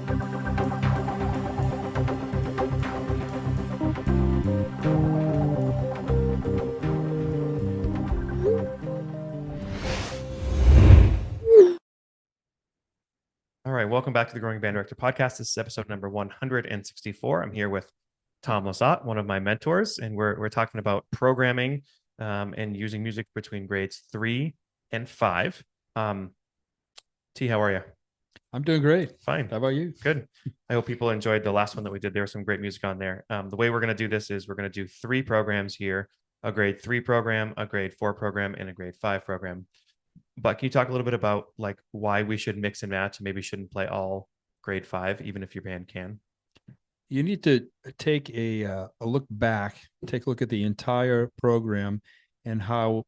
All right, welcome back to the Growing Band Director Podcast. This is episode number 164. I'm here with Tom Lizotte, one of my mentors, and we're talking about programming and using music between grades 3 and 5. T, how are you? I'm doing great. Fine. How about you? Good. I hope people enjoyed the last one that we did. There was some great music on there. The way we're going to do this is we're going to do 3 programs here: a grade 3 program, a grade 4 program, and a grade 5 program. But can you talk a little bit about like why we should mix and match and maybe shouldn't play all grade 5, even if your band can? You need to take a look back, take a look at the entire program and how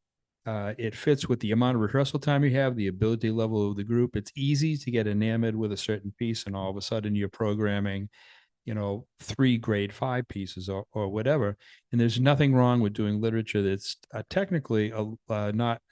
it fits with the amount of rehearsal time you have, the ability level of the group. It's easy to get enamored with a certain piece, and all of a sudden you're programming, 3 grade 5 pieces or whatever. And there's nothing wrong with doing literature that's technically not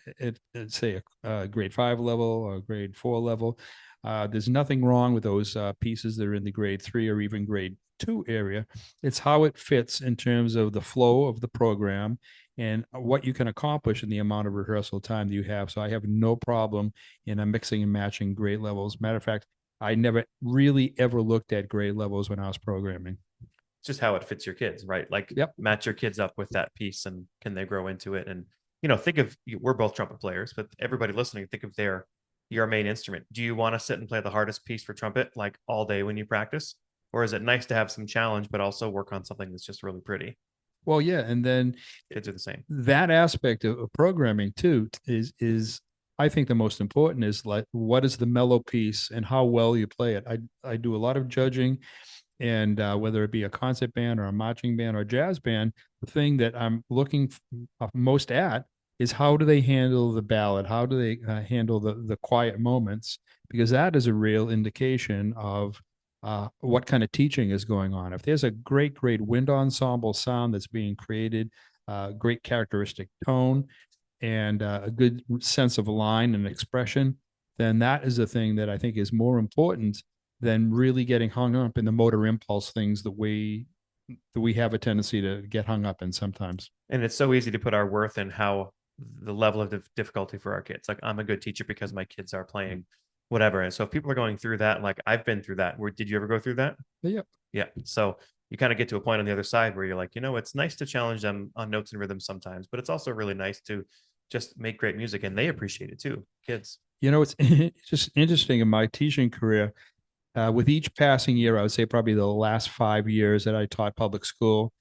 say a grade 5 level or grade 4 level. There's nothing wrong with those pieces that are in the grade 3 or even grade 2 area. It's how it fits in terms of the flow of the program and what you can accomplish in the amount of rehearsal time that you have. So I have no problem in mixing and matching grade levels. Matter of fact, I never really ever looked at grade levels when I was programming. It's just how it fits your kids, right? Like, Yep. match your kids up with that piece and can they grow into it? And, think of, we're both trumpet players, but everybody listening, think of your main instrument. Do you want to sit and play the hardest piece for trumpet like all day when you practice? Or is it nice to have some challenge, but also work on something that's just really pretty? Well, yeah. And then Kids are the same. that aspect of programming too is I think the most important is like what is the mellow piece and how well you play it. I do a lot of judging, and whether it be a concert band or a marching band or a jazz band, the thing that I'm looking most at is how do they handle the ballad? How do they handle the quiet moments? Because that is a real indication of what kind of teaching is going on. If there's a great wind ensemble sound that's being created, great characteristic tone, and a good sense of line and expression, then that is a thing that I think is more important than really getting hung up in the motor impulse things that we have a tendency to get hung up in sometimes. And it's so easy to put our worth in how the level of difficulty for our kids. Like, I'm a good teacher because my kids are playing whatever. And so if people are going through that, like I've been through that, where did you ever go through that? Yeah. Yeah. So you kind of get to a point on the other side where you're like, it's nice to challenge them on notes and rhythms sometimes, but it's also really nice to just make great music, and they appreciate it too, kids. It's just interesting in my teaching career. With each passing year, I would say probably the last 5 years that I taught public school,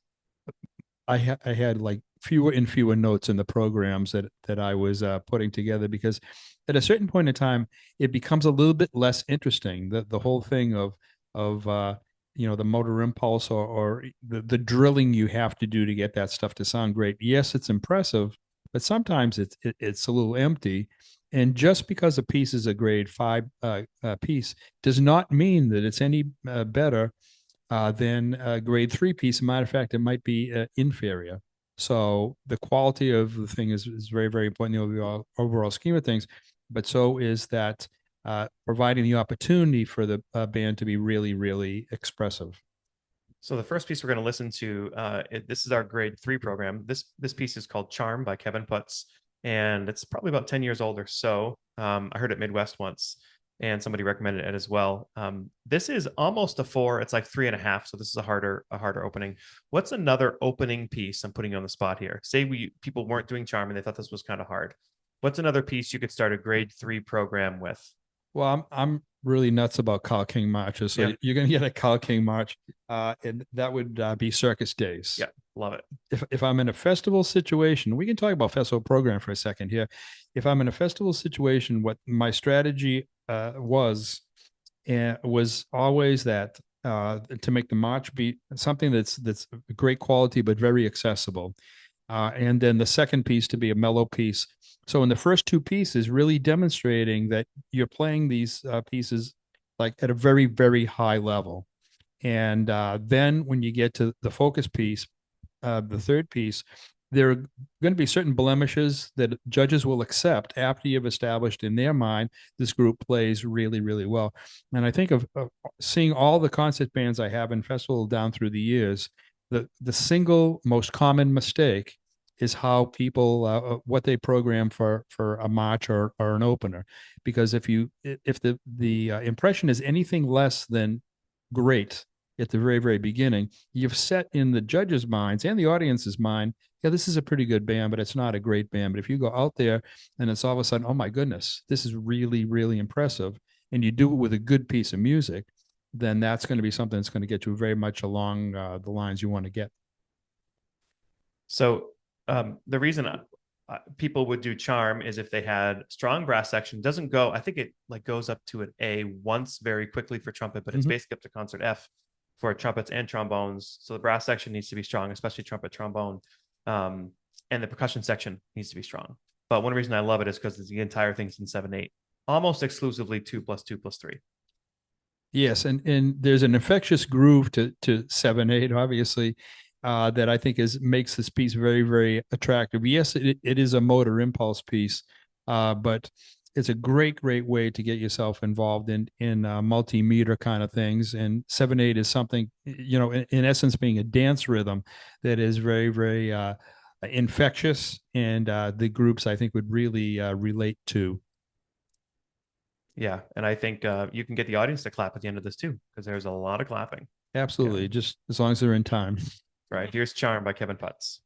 I had like fewer and fewer notes in the programs that I was putting together, because at a certain point in time, it becomes a little bit less interesting. The whole thing of the motor impulse or the drilling you have to do to get that stuff to sound great. Yes, it's impressive, but sometimes it's a little empty. And just because a piece is a grade 5 piece does not mean that it's any better than a grade 3 piece. As a matter of fact, it might be inferior. So the quality of the thing is very, very important in the overall scheme of things. But so is that providing the opportunity for the band to be really, really expressive. So the first piece we're going to listen to, this is our grade 3 program. This piece is called Charm by Kevin Putz, and it's probably about 10 years old or so. I heard it Midwest once, and somebody recommended it as well. This is almost a 4. It's like 3.5. So this is a harder opening. What's another opening piece? I'm putting you on the spot here. Say people weren't doing Charm and they thought this was kind of hard. What's another piece you could start a grade 3 program with? Well, I'm really nuts about Carl King marches. So you're going to get a Carl King march, and that would be Circus Days. Yeah, love it. If I'm in a festival situation, we can talk about festival program for a second here. If I'm in a festival situation, what my strategy was always that to make the march be something that's great quality but very accessible, and then the second piece to be a mellow piece. So in the first 2 pieces, really demonstrating that you're playing these pieces like at a very, very high level. And then when you get to the focus piece, the third piece, there are going to be certain blemishes that judges will accept after you've established in their mind this group plays really, really well. And I think of seeing all the concert bands I have in festival down through the years, the single most common mistake is how people what they program for a march or an opener, because if the impression is anything less than great at the very, very beginning, you've set in the judges' minds and the audience's mind, yeah, this is a pretty good band, but it's not a great band. But if you go out there and it's all of a sudden, oh my goodness, this is really, really impressive, and you do it with a good piece of music, then that's going to be something that's going to get you very much along the lines you want to get. So the reason people would do charm is if they had strong brass section. Doesn't go, I think it like goes up to an A once very quickly for trumpet, but it's basically up to concert F for trumpets and trombones. So the brass section needs to be strong, especially trumpet, trombone, and the percussion section needs to be strong. But one reason I love it is because the entire thing's in 7/8, almost exclusively 2+2+3. Yes, and there's an infectious groove to 7/8, obviously, that I think makes this piece very, very attractive. Yes, it is a motor impulse piece, but it's a great, great way to get yourself involved in multimeter kind of things. And 7/8 is something, in essence, being a dance rhythm that is very, very infectious, and the groups I think would really relate to. Yeah, and I think you can get the audience to clap at the end of this too, because there's a lot of clapping. Absolutely, Yeah. just as long as they're in time. Right, here's Charm by Kevin Putz.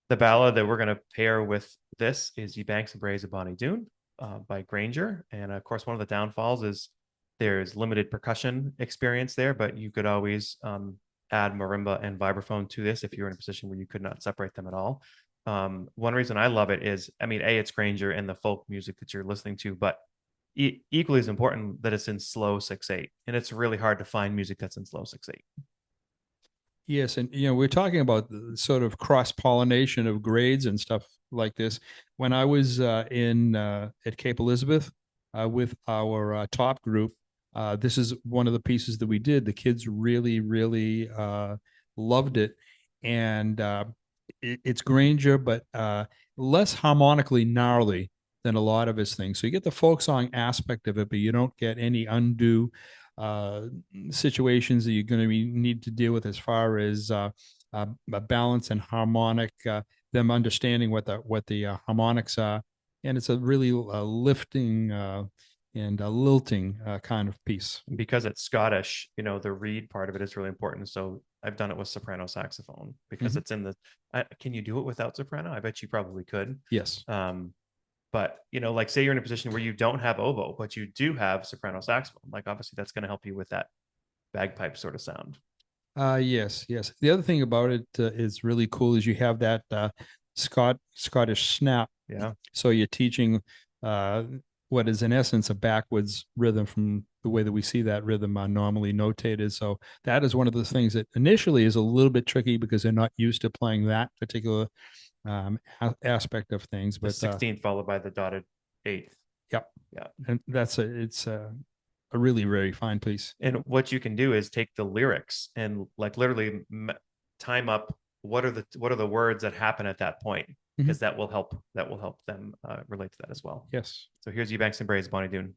The ballad that we're going to pair with this is Ye Banks and Braes of Bonnie Doon by Granger. And of course, one of the downfalls is there's limited percussion experience there, but you could always add marimba and vibraphone to this if you're in a position where you could not separate them at all. One reason I love it is, I mean, A, it's Granger and the folk music that you're listening to, but equally as important that it's in slow 6/8. And it's really hard to find music that's in slow 6/8. Yes, and we're talking about the sort of cross pollination of grades and stuff like this. When I was in at Cape Elizabeth with our top group, this is one of the pieces that we did. The kids really, really loved it, and it's Granger, but less harmonically gnarly than a lot of his things. So you get the folk song aspect of it, but you don't get any undue uh, situations that you're going to need to deal with as far as a balance and harmonic, them understanding what the harmonics are, and it's a really lifting and a lilting kind of piece. Because it's Scottish, the reed part of it is really important. So I've done it with soprano saxophone because Mhm. it's in the. Can you do it without soprano? I bet you probably could. Yes. But like say you're in a position where you don't have oboe, but you do have soprano saxophone. Like obviously that's going to help you with that bagpipe sort of sound. Yes, yes. The other thing about it is really cool is you have that Scottish snap. Yeah. So you're teaching uh, what is in essence a backwards rhythm from the way that we see that rhythm normally notated. So that is one of the things that initially is a little bit tricky because they're not used to playing that particular aspect of things. The But 16th followed by the dotted eighth. yep, Yeah. and it's a really very fine piece. And what you can do is take the lyrics and like literally time up what are the words that happen at that point, because that will help them relate to that as well. Yes. So here's Eubanks and Bray's Bonnie Doon.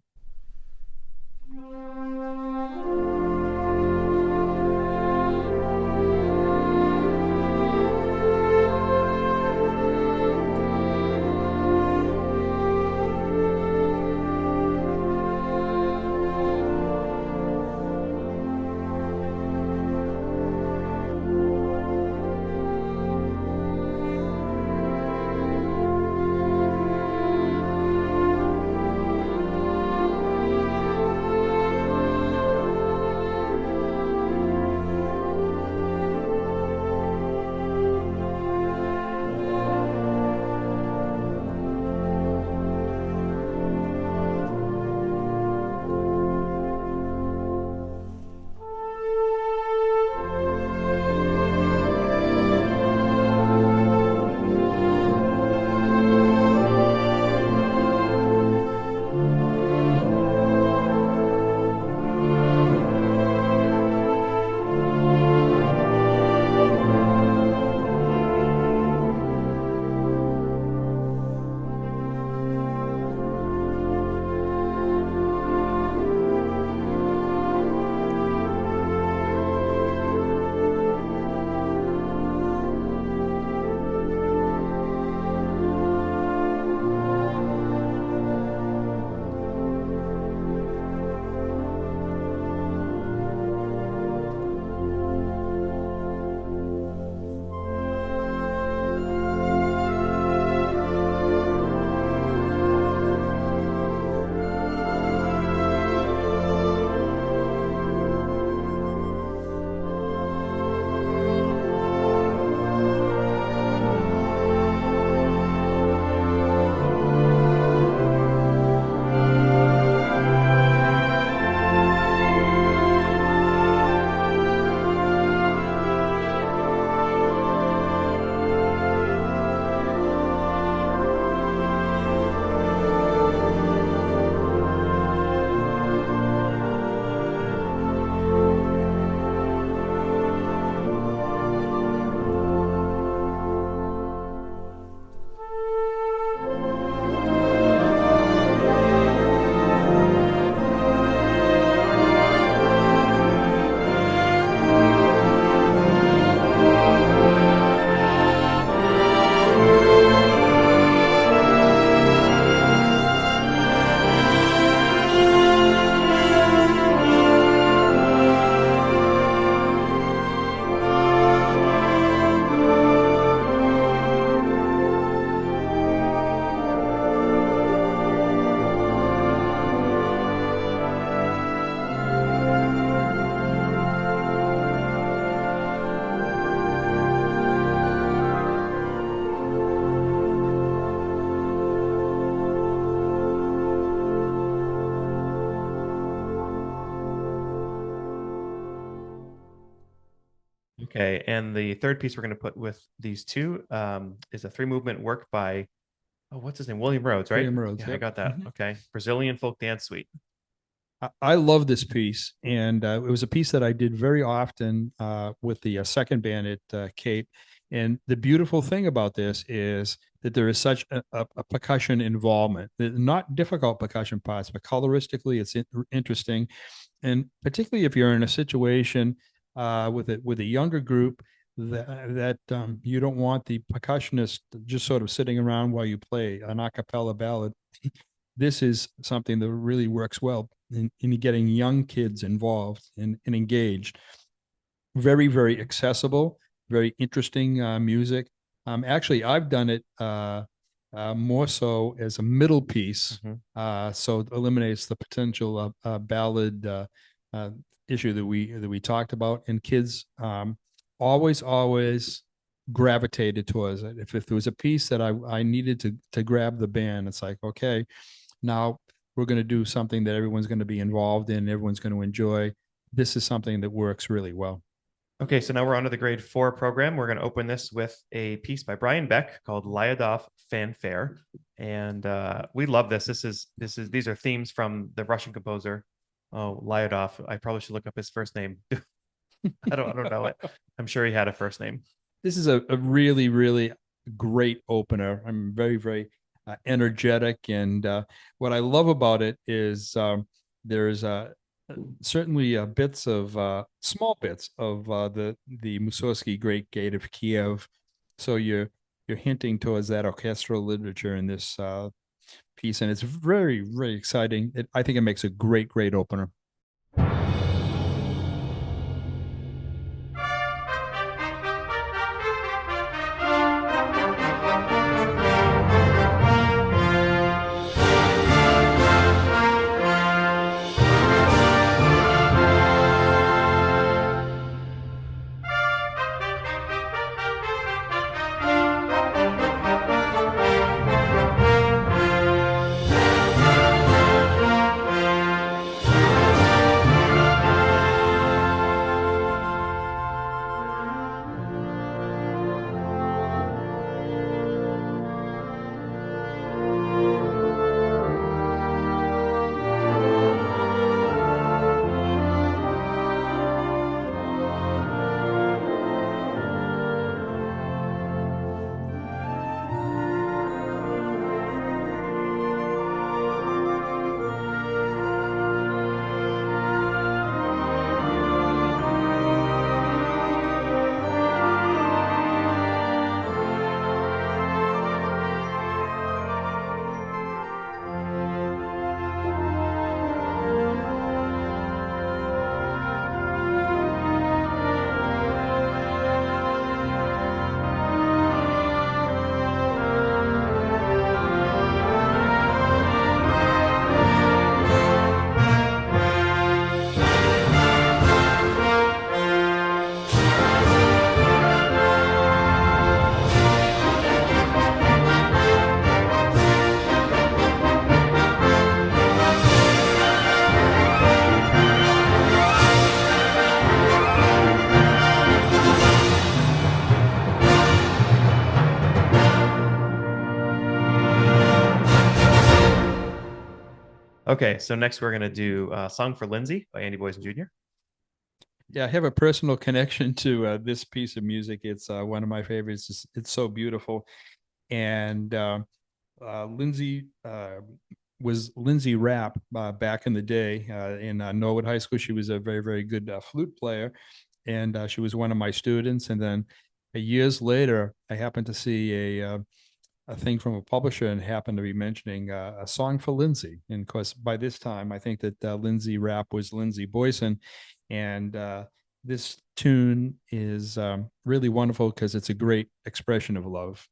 Okay, and the third piece we're going to put with these two is a three movement work by, oh, what's his name? William Rhodes, right? William Rhodes. Yeah, I Yep. got that. Mhm. Okay, Brazilian folk dance suite. I love this piece, and it was a piece that I did very often with the second band at Cape. And the beautiful thing about this is that there is such a percussion involvement. Not difficult percussion parts, but coloristically, it's interesting. And particularly if you're in a situation with a younger group that you don't want the percussionist just sort of sitting around while you play an a cappella ballad. This is something that really works well in getting young kids involved and engaged. Very, very accessible, very interesting music. Actually, I've done it more so as a middle piece, so it eliminates the potential ballad uh, issue that we talked about. And kids always gravitated towards it. If there was a piece that I needed to grab the band, it's like, okay, now we're going to do something that everyone's going to be involved in, everyone's going to enjoy. This is something that works really well. Okay, so now we're on to the grade 4 program. We're going to open this with a piece by Brian Beck called Lyadov Fanfare. And we love this. These are themes from the Russian composer. Oh, Lyadov. I probably should look up his first name. I don't know it. I'm sure he had a first name. This is a really, really great opener. I'm very, very energetic. And what I love about it is there's certainly bits of small bits of the Mussorgsky Great Gate of Kiev. So you're hinting towards that orchestral literature in this piece, and it's very, very exciting. I think it makes a great opener. Okay, so next we're going to do Song for Lindsay by Andy Boyson Jr. Yeah, I have a personal connection to this piece of music. It's one of my favorites. It's so beautiful. And Lindsay was Lindsay Rapp back in the day in Norwood High School. She was a very, very good flute player, and she was one of my students. And then years later, I happened to see a thing from a publisher and happened to be mentioning a song for Lindsay. And of course, by this time, I think that Lindsay Rapp was Lindsay Boyson, and this tune is really wonderful because it's a great expression of love.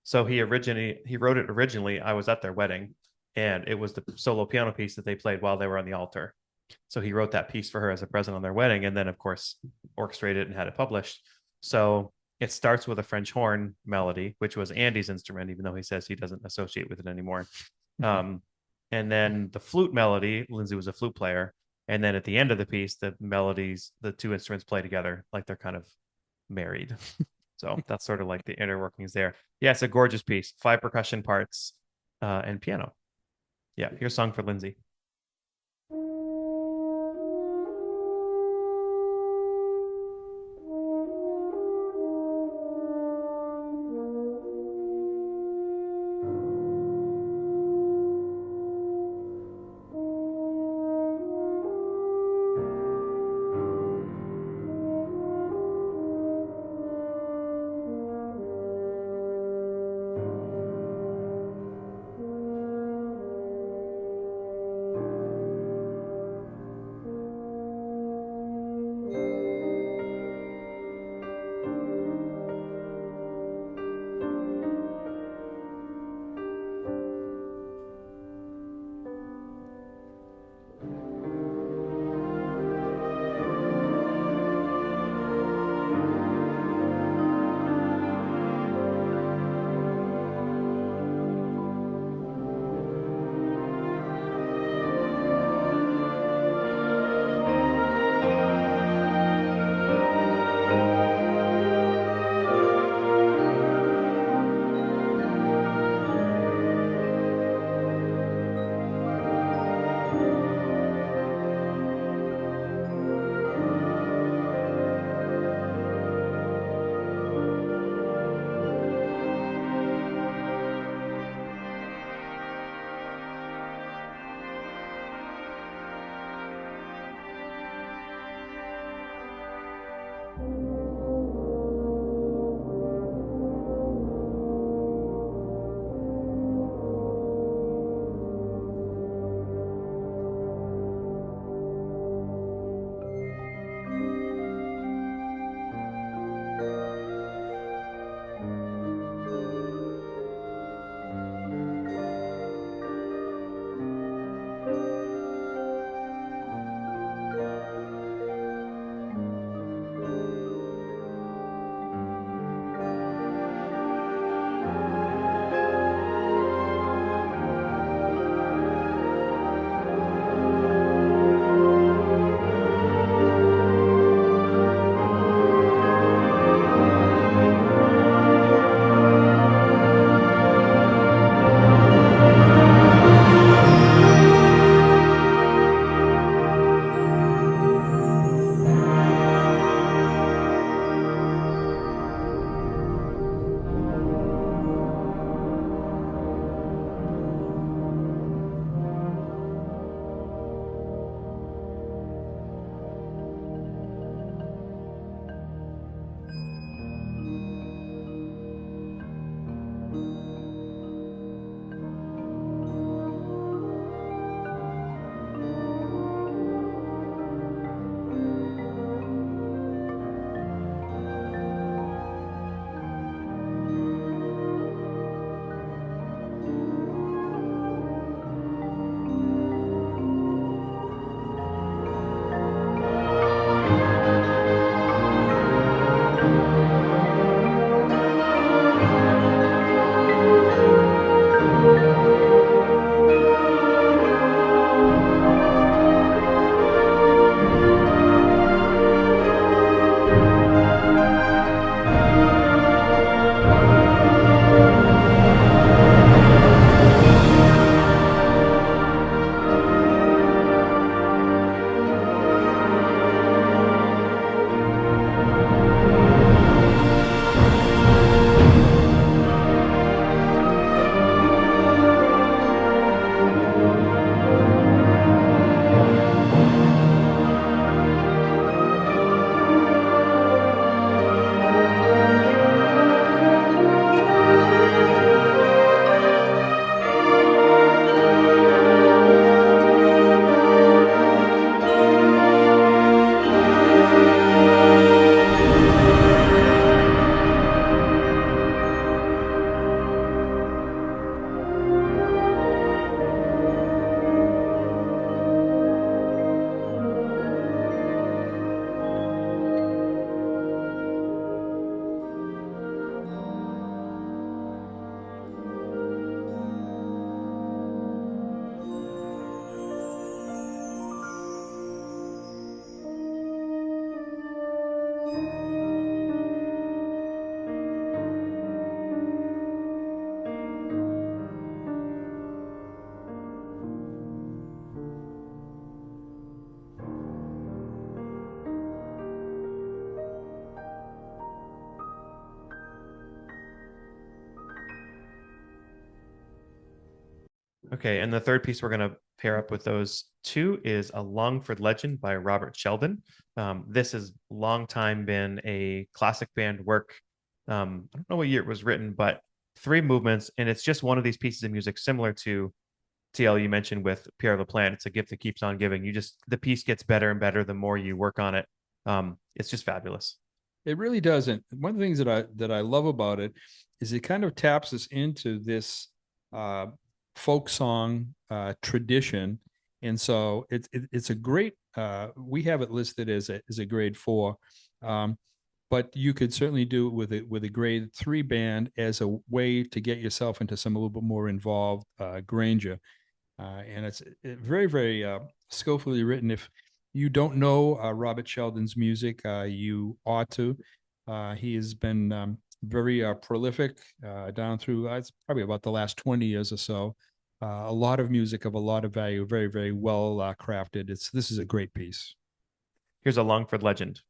So he wrote it originally. I was at their wedding, and it was the solo piano piece that they played while they were on the altar. So he wrote that piece for her as a present on their wedding, and then of course orchestrated it and had it published. So it starts with a French horn melody, which was Andy's instrument, even though he says he doesn't associate with it anymore. And then the flute melody, Lindsay was a flute player, And then at the end of the piece, the melodies, the two instruments play together like they're kind of married. So that's sort of like the inner workings there. Yeah, it's a gorgeous piece. 5 percussion parts and piano. Yeah, here's Song for Lindsay. Okay, and the third piece we're going to pair up with those two is A Longford Legend by Robert Sheldon. This has long time been a classic band work. I don't know what year it was written, but three movements, and it's just one of these pieces of music similar to TL you mentioned with Pierre LaPlante. It's a gift that keeps on giving. You just the piece gets better and better the more you work on it. It's just fabulous. It really doesn't. One of the things that I love about it is it kind of taps us into this uh, folk song tradition, and so it's a great. We have it listed as a grade 4, but you could certainly do it with a grade 3 band as a way to get yourself into some a little bit more involved grandeur. And it's very, very skillfully written. If you don't know Robert Sheldon's music, you ought to. He has been very prolific down through, it's probably about the last 20 years or so. A lot of music of a lot of value, very, very well crafted. This is a great piece. Here's A Longford Legend.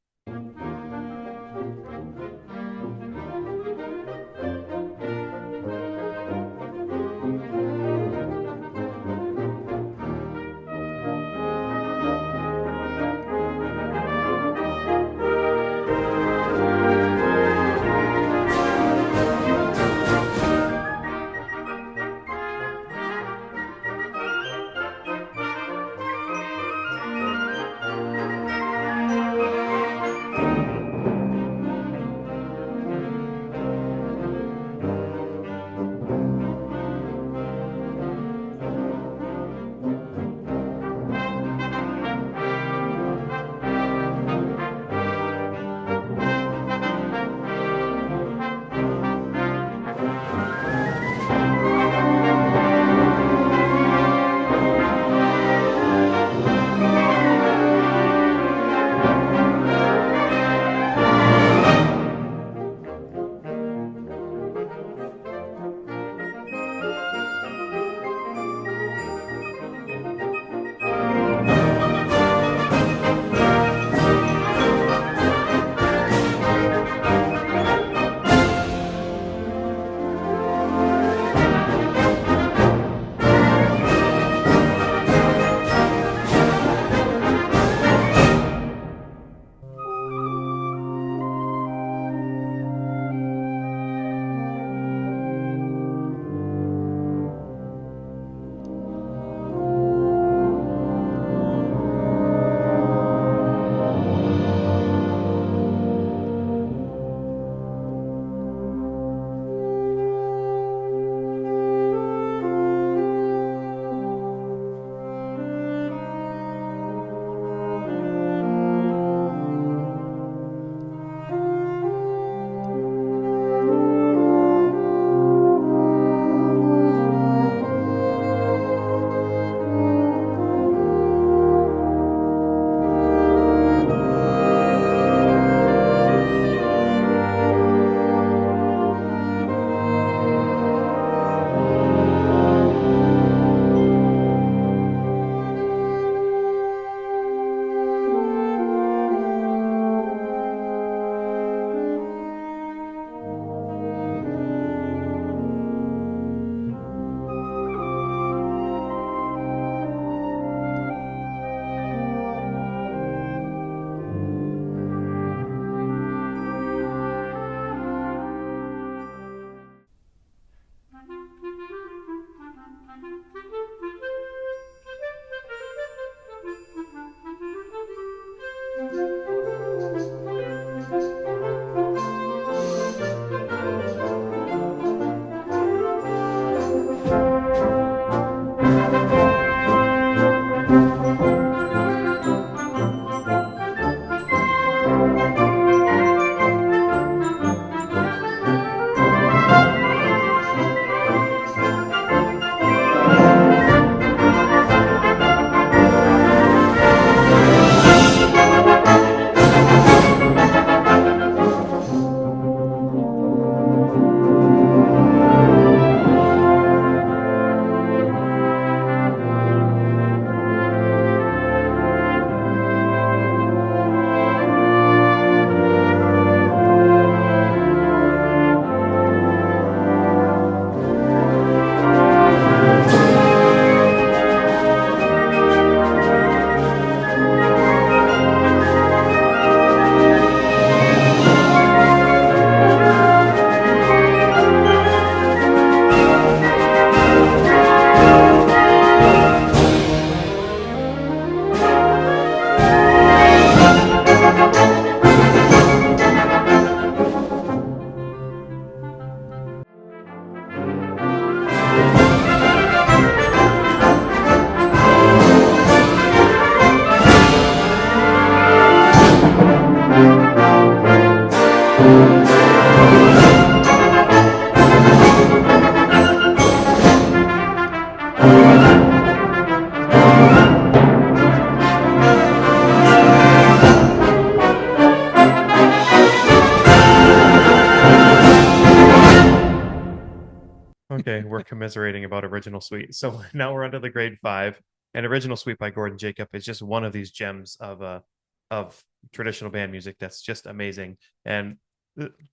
we're commiserating about Original Suite. So now we're under the grade 5, and Original Suite by Gordon Jacob is just one of these gems of traditional band music that's just amazing. And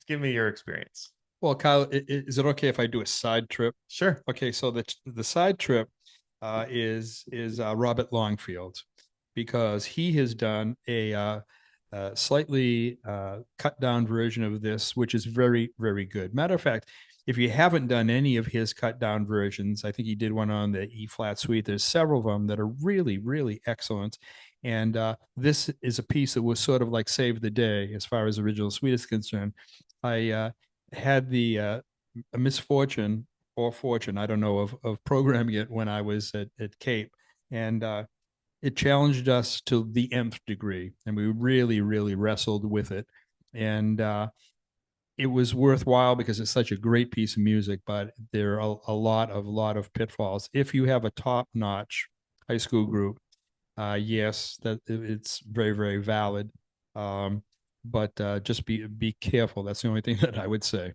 give me your experience. Well, Kyle, is it okay if I do a side trip? Sure. Okay, so the side trip is Robert Longfield, because he has done a slightly cut down version of this, which is very, very good. Matter of fact, if you haven't done any of his cut down versions, I think he did one on the E flat suite. There's several of them that are really, really excellent. And this is a piece that was sort of like save the day as far as Original Suite is concerned. I had the a misfortune or fortune, I don't know, of programming it when I was at Cape. And it challenged us to the nth degree. And we really, really wrestled with it. And it was worthwhile because it's such a great piece of music, but there are a lot of pitfalls. If you have a top-notch high school group, yes, that it's very, very valid. But just be careful. That's the only thing that I would say.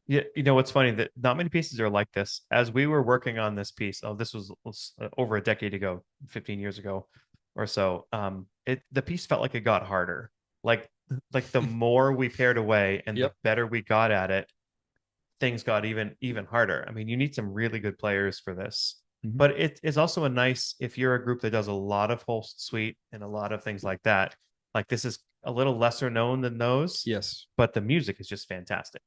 Yeah, you know what's funny, that not many pieces are like this. As we were working on this piece, this was over a decade ago, 15 years ago or so. The piece felt like it got harder. Like the more we paired away and Yep. the better we got at it, things got even harder. I mean, you need some really good players for this. Mhm. But it is also a nice, if you're a group that does a lot of whole suite and a lot of things like that, like this is a little lesser known than those, Yes, but the music is just fantastic.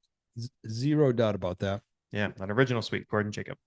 zero doubt about that. Yeah, an Original Suite, Gordon Jacob.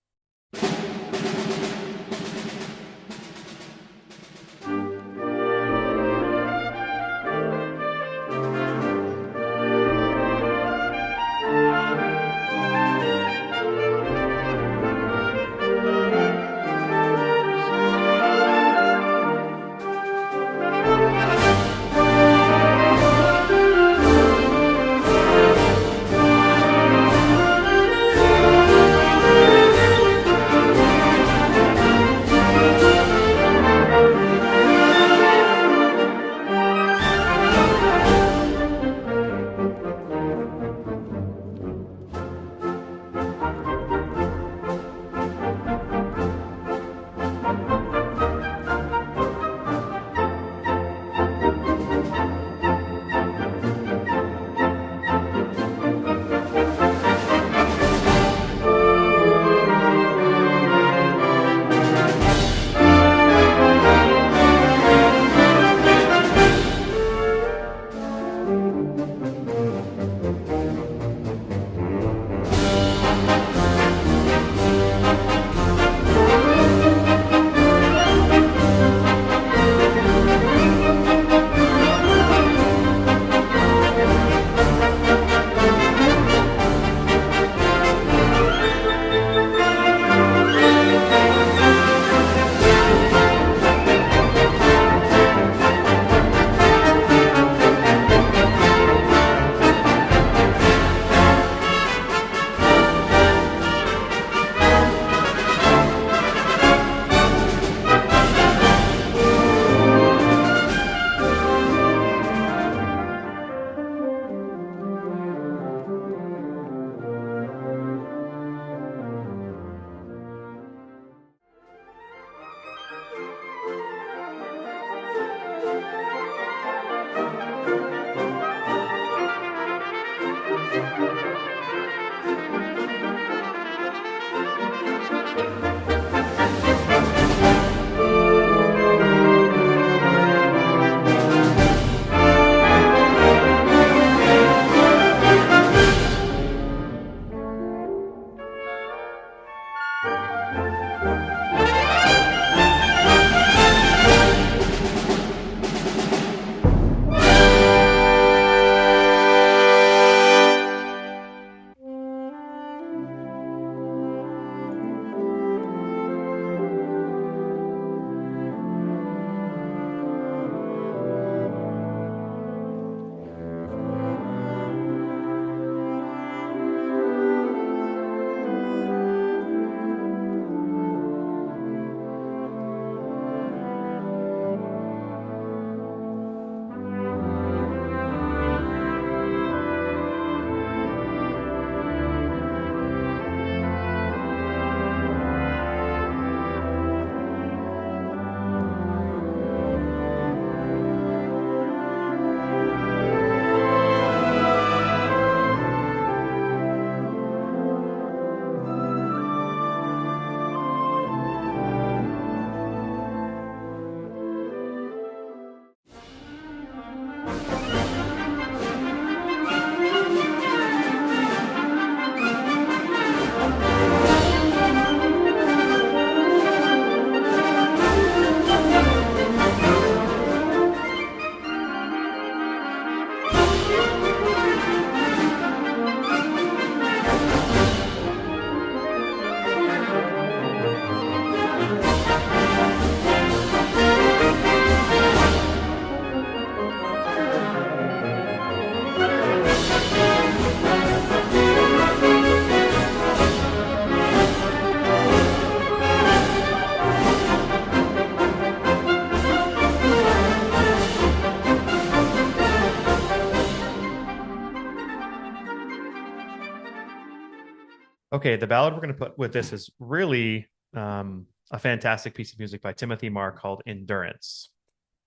Okay, the ballad we're going to put with this is really a fantastic piece of music by Timothy Marr called Endurance.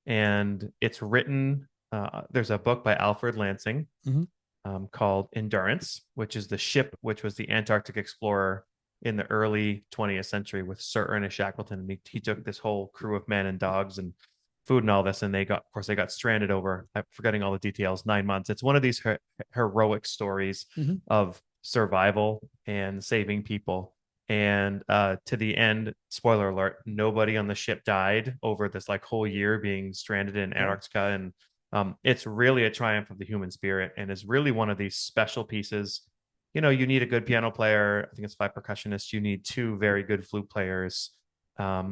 And it's written, there's a book by Alfred Lansing Mhm. called Endurance, which is the ship which was the Antarctic explorer in the early 20th century with Sir Ernest Shackleton. And he took this whole crew of men and dogs and food and all this, and they got, of course, they got stranded over, I'm forgetting all the details, 9 months. It's one of these heroic stories Mhm. of survival and saving people. And to the end, spoiler alert, nobody on the ship died over this like whole year being stranded in Yeah. Antarctica. And it's really a triumph of the human spirit and is really one of these special pieces. You know, you need a good piano player. I think it's 5 percussionists. You need two very good flute players. I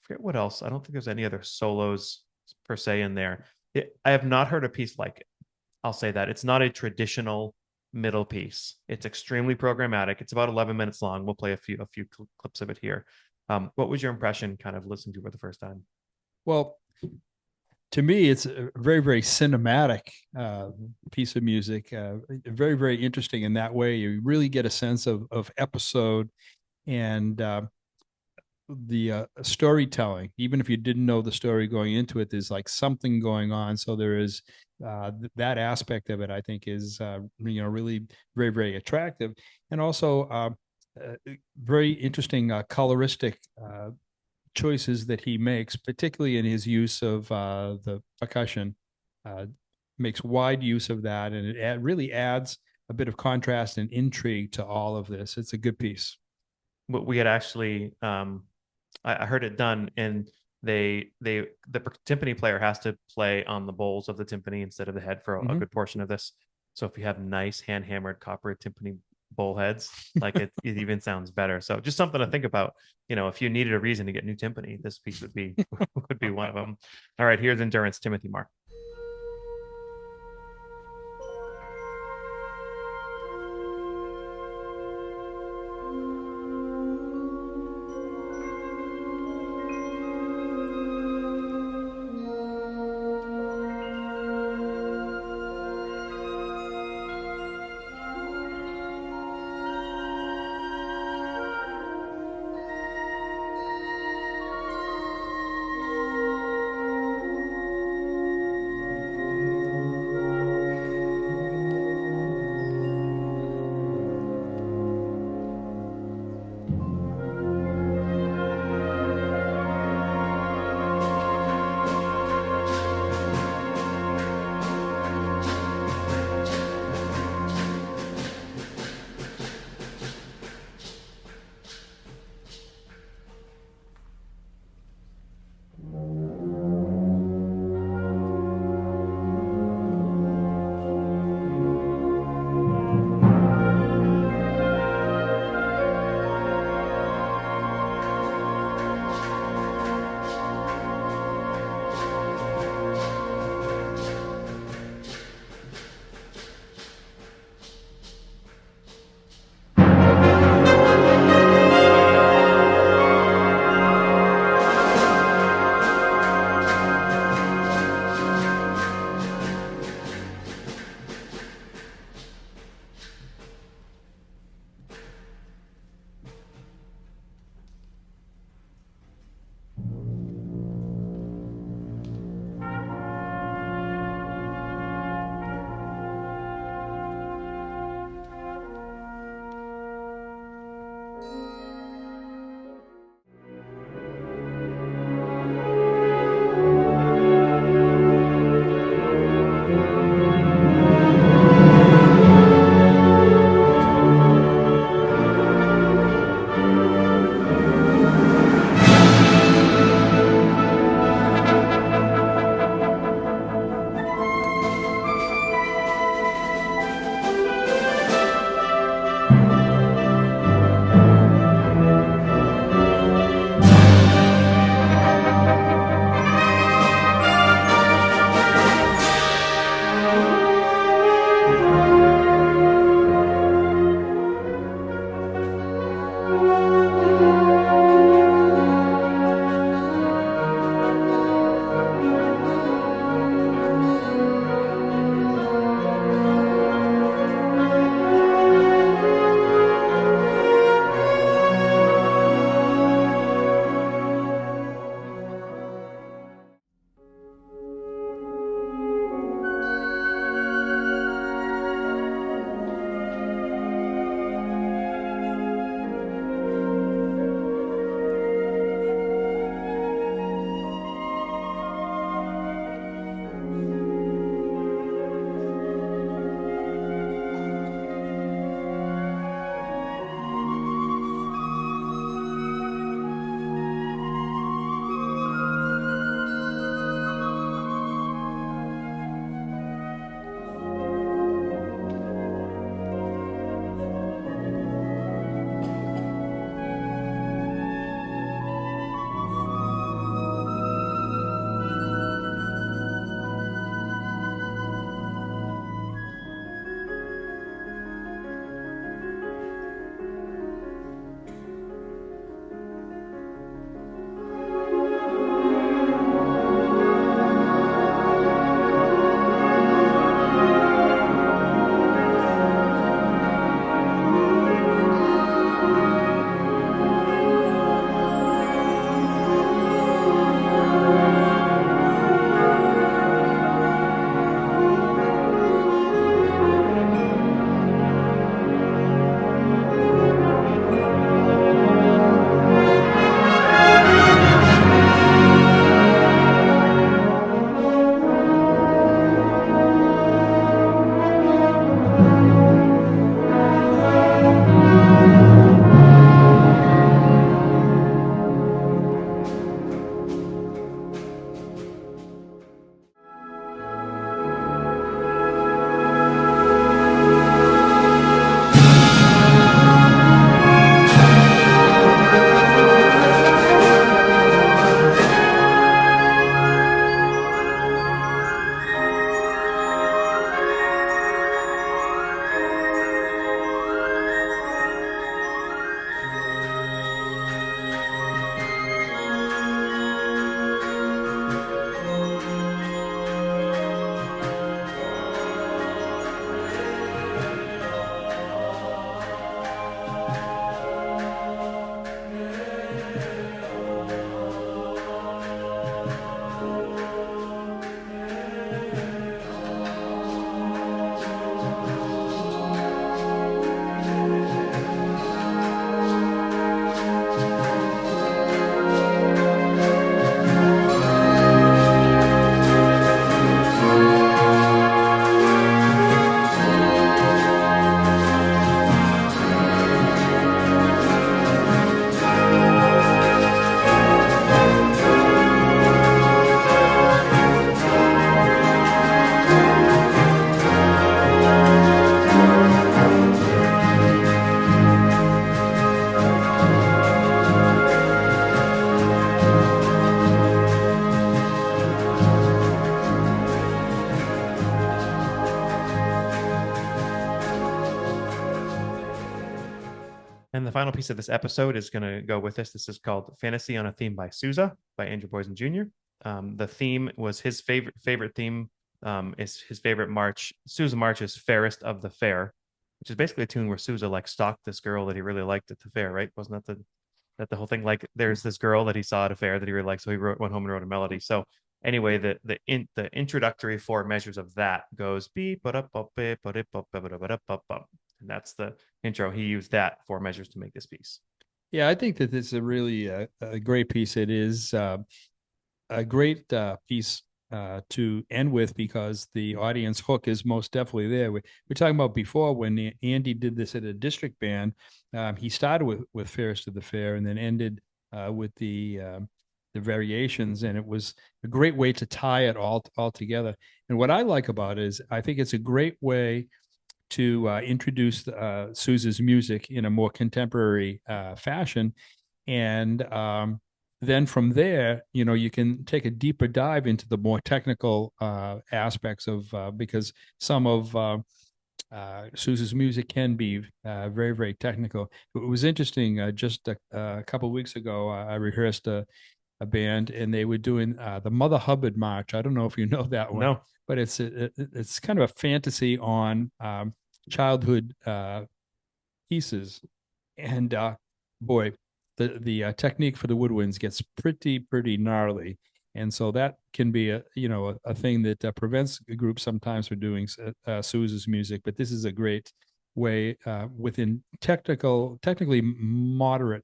forget what else. I don't think there's any other solos per se in there. I have not heard a piece like it. I'll say that it's not a traditional middle piece. It's extremely programmatic. It's about 11 minutes long. We'll play a few clips of it here. What was your impression kind of listening to it for the first time? Well, to me, it's a very, very cinematic piece of music. Very, very interesting in that way. You really get a sense of episode and the storytelling. Even if you didn't know the story going into it, there's like something going on. So there is that aspect of it. I think is really very, very attractive, and also very interesting coloristic choices that he makes, particularly in his use of the percussion, uh, makes wide use of that, and it really adds a bit of contrast and intrigue to all of this. It's a good piece. What we had actually, I heard it done, and the timpani player has to play on the bowls of the timpani instead of the head for a Mhm. good portion of this. So if you have nice hand hammered copper timpani bowl heads, like it even sounds better. So just something to think about. You know, if you needed a reason to get new timpani, this piece would be would be one of them. All right, here's Endurance, Timothy Mark. And the final piece of this episode is going to go with this. This is called Fantasy on a Theme by Sousa by Andrew Boysen Jr. The theme was his favorite theme, is his favorite march. Sousa March is Fairest of the Fair, which is basically a tune where Sousa like stalked this girl that he really liked at the fair, right? Wasn't that the whole thing? Like there's this girl that he saw at a fair that he really liked, so he went home and wrote a melody. So anyway, the introductory four measures of that goes beep, and that's the intro. He used that four measures to make this piece. Yeah, I think that this is a really a great piece. It is a great piece to end with because the audience hook is most definitely there. We're talking about before when Andy did this at a district band. He started with Fairest of the Fair and then ended with the variations, and it was a great way to tie it all together. And what I like about it is I think it's a great way to introduce Sousa's music in a more contemporary fashion. And then from there, you can take a deeper dive into the more technical aspects of because some of Sousa's music can be very, very technical. It was interesting. Just a couple of weeks ago, I rehearsed a band, and they were doing the Mother Hubbard March. I don't know if you know that one, No, but it's kind of a fantasy on childhood pieces, and boy, the technique for the woodwinds gets pretty gnarly, and so that can be a thing that prevents a group sometimes from doing Sousa's music. But this is a great way within technically moderate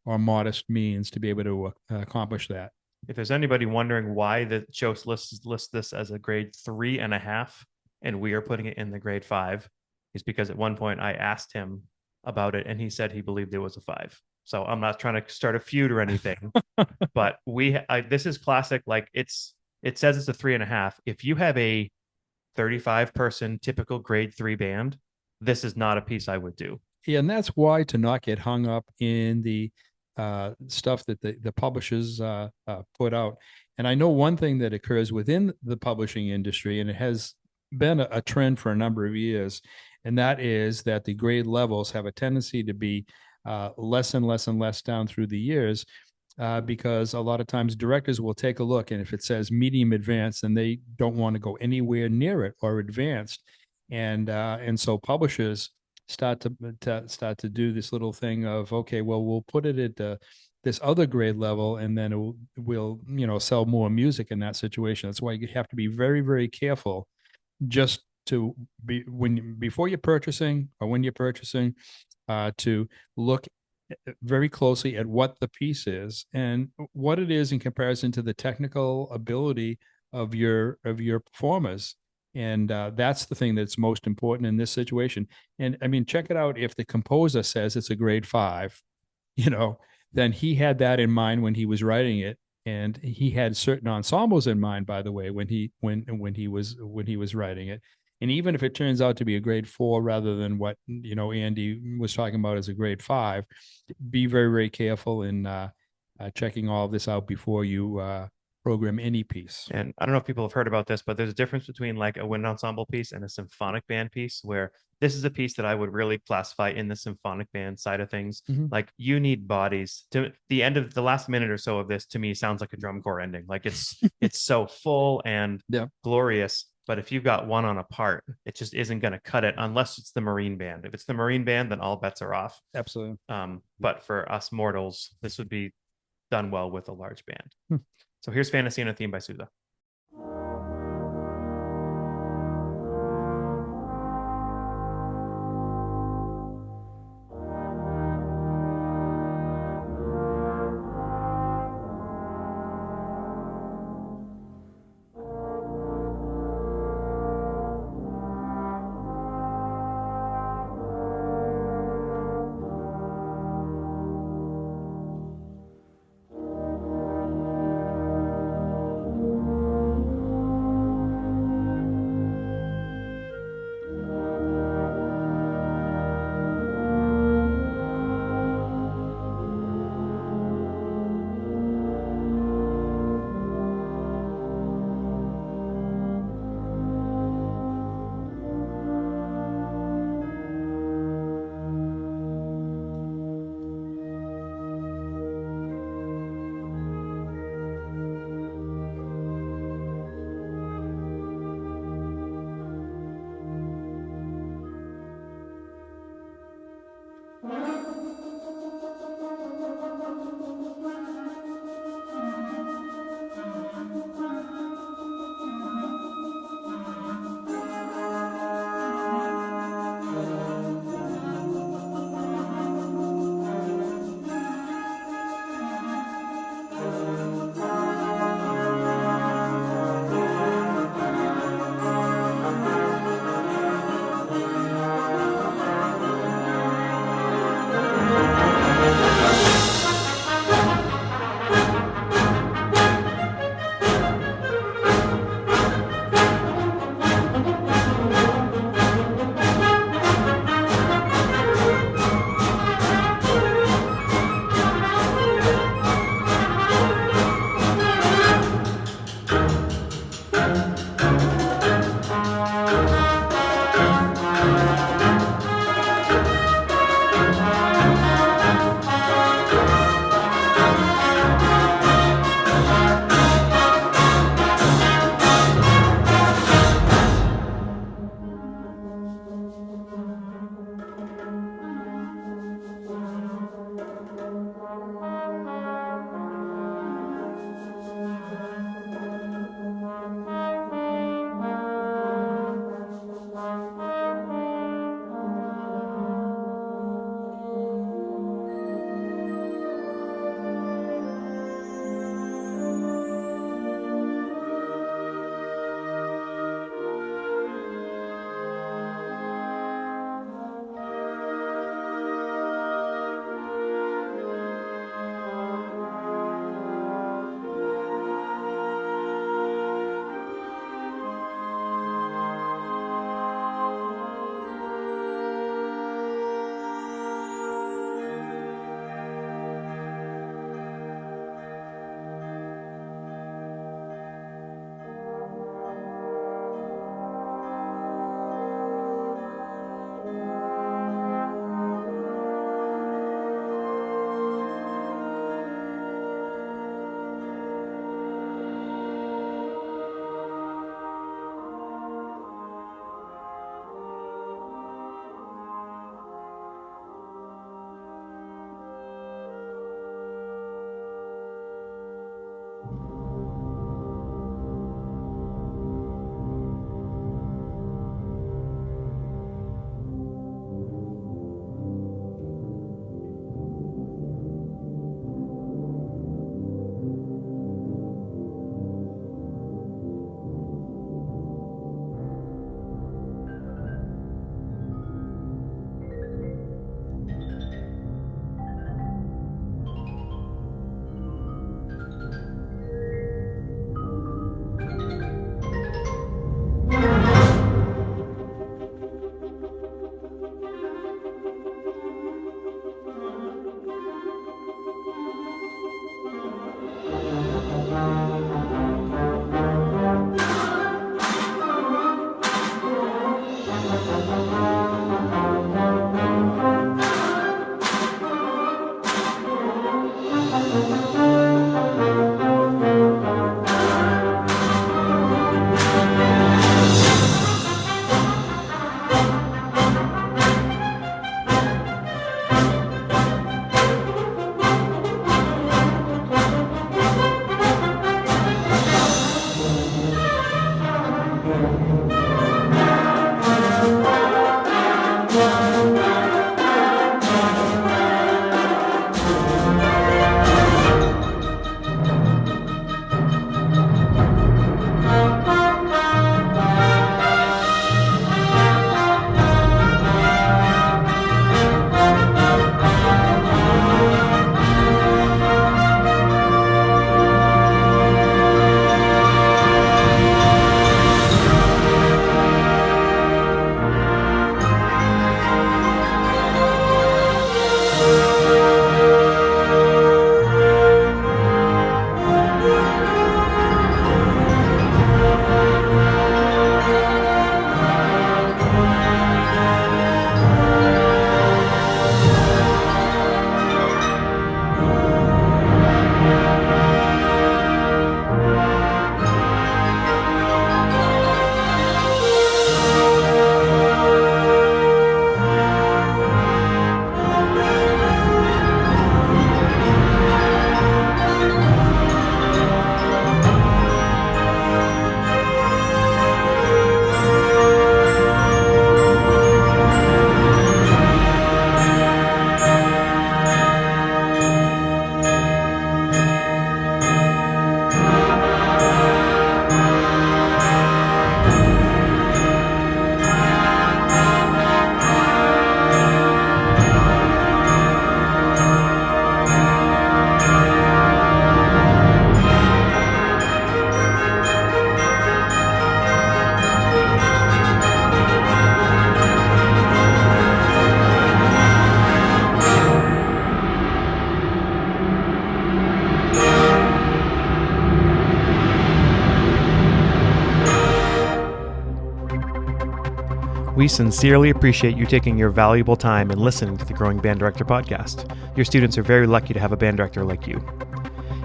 or modest means to be able to accomplish that. if there's anybody wondering why the show lists this as a grade 3.5 and we are putting it in the grade 5, is because at one point I asked him about it and he said he believed it was a 5. So I'm not trying to start a feud or anything, but this is classic. Like it says it's a 3.5. If you have a 35 person typical grade 3 band, this is not a piece I would do. Yeah, and that's why to not get hung up in the stuff that the publishers put out. And I know one thing that occurs within the publishing industry, and it has been a trend for a number of years, and that is that the grade levels have a tendency to be less and less and less down through the years. Because a lot of times directors will take a look, and if it says medium advanced, then they don't want to go anywhere near it or advanced, and so publishers start to do this little thing of, okay, well, we'll put it at this other grade level, and then we'll sell more music in that situation. That's why you have to be very, very careful just to be before you're purchasing or when you're purchasing to look very closely at what the piece is and what it is in comparison to the technical ability of your performers. And that's the thing that's most important in this situation. And I mean, check it out. If the composer says it's a grade 5, then he had that in mind when he was writing it, and he had certain ensembles in mind, by the way, when he was writing it. And even if it turns out to be a grade 4 rather than what Andy was talking about as a grade 5, be very, very careful in checking all of this out before you program any piece. And I don't know if people have heard about this, but there's a difference between like a wind ensemble piece and a symphonic band piece, where this is a piece that I would really classify in the symphonic band side of things. Mm-hmm. Like you need bodies. To the end of the last minute or so of this, to me, sounds like a drum corps ending. Like it's so full and glorious. But if you've got one on a part, it just isn't going to cut it unless it's the Marine band. If it's the Marine band, then all bets are off. Absolutely. But for us mortals, this would be done well with a large band. So here's Fantasy on a Theme by Sousa. We sincerely appreciate you taking your valuable time and listening to the Growing Band Director podcast. Your students are very lucky to have a band director like you.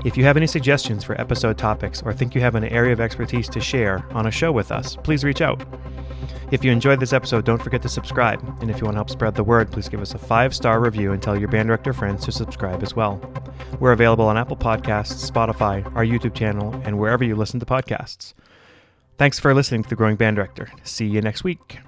If you have any suggestions for episode topics or think you have an area of expertise to share on a show with us, please reach out. If you enjoyed this episode, don't forget to subscribe. And if you want to help spread the word, please give us a 5-star review and tell your band director friends to subscribe as well. We're available on Apple Podcasts, Spotify, our YouTube channel, and wherever you listen to podcasts. Thanks for listening to The Growing Band Director. See you next week.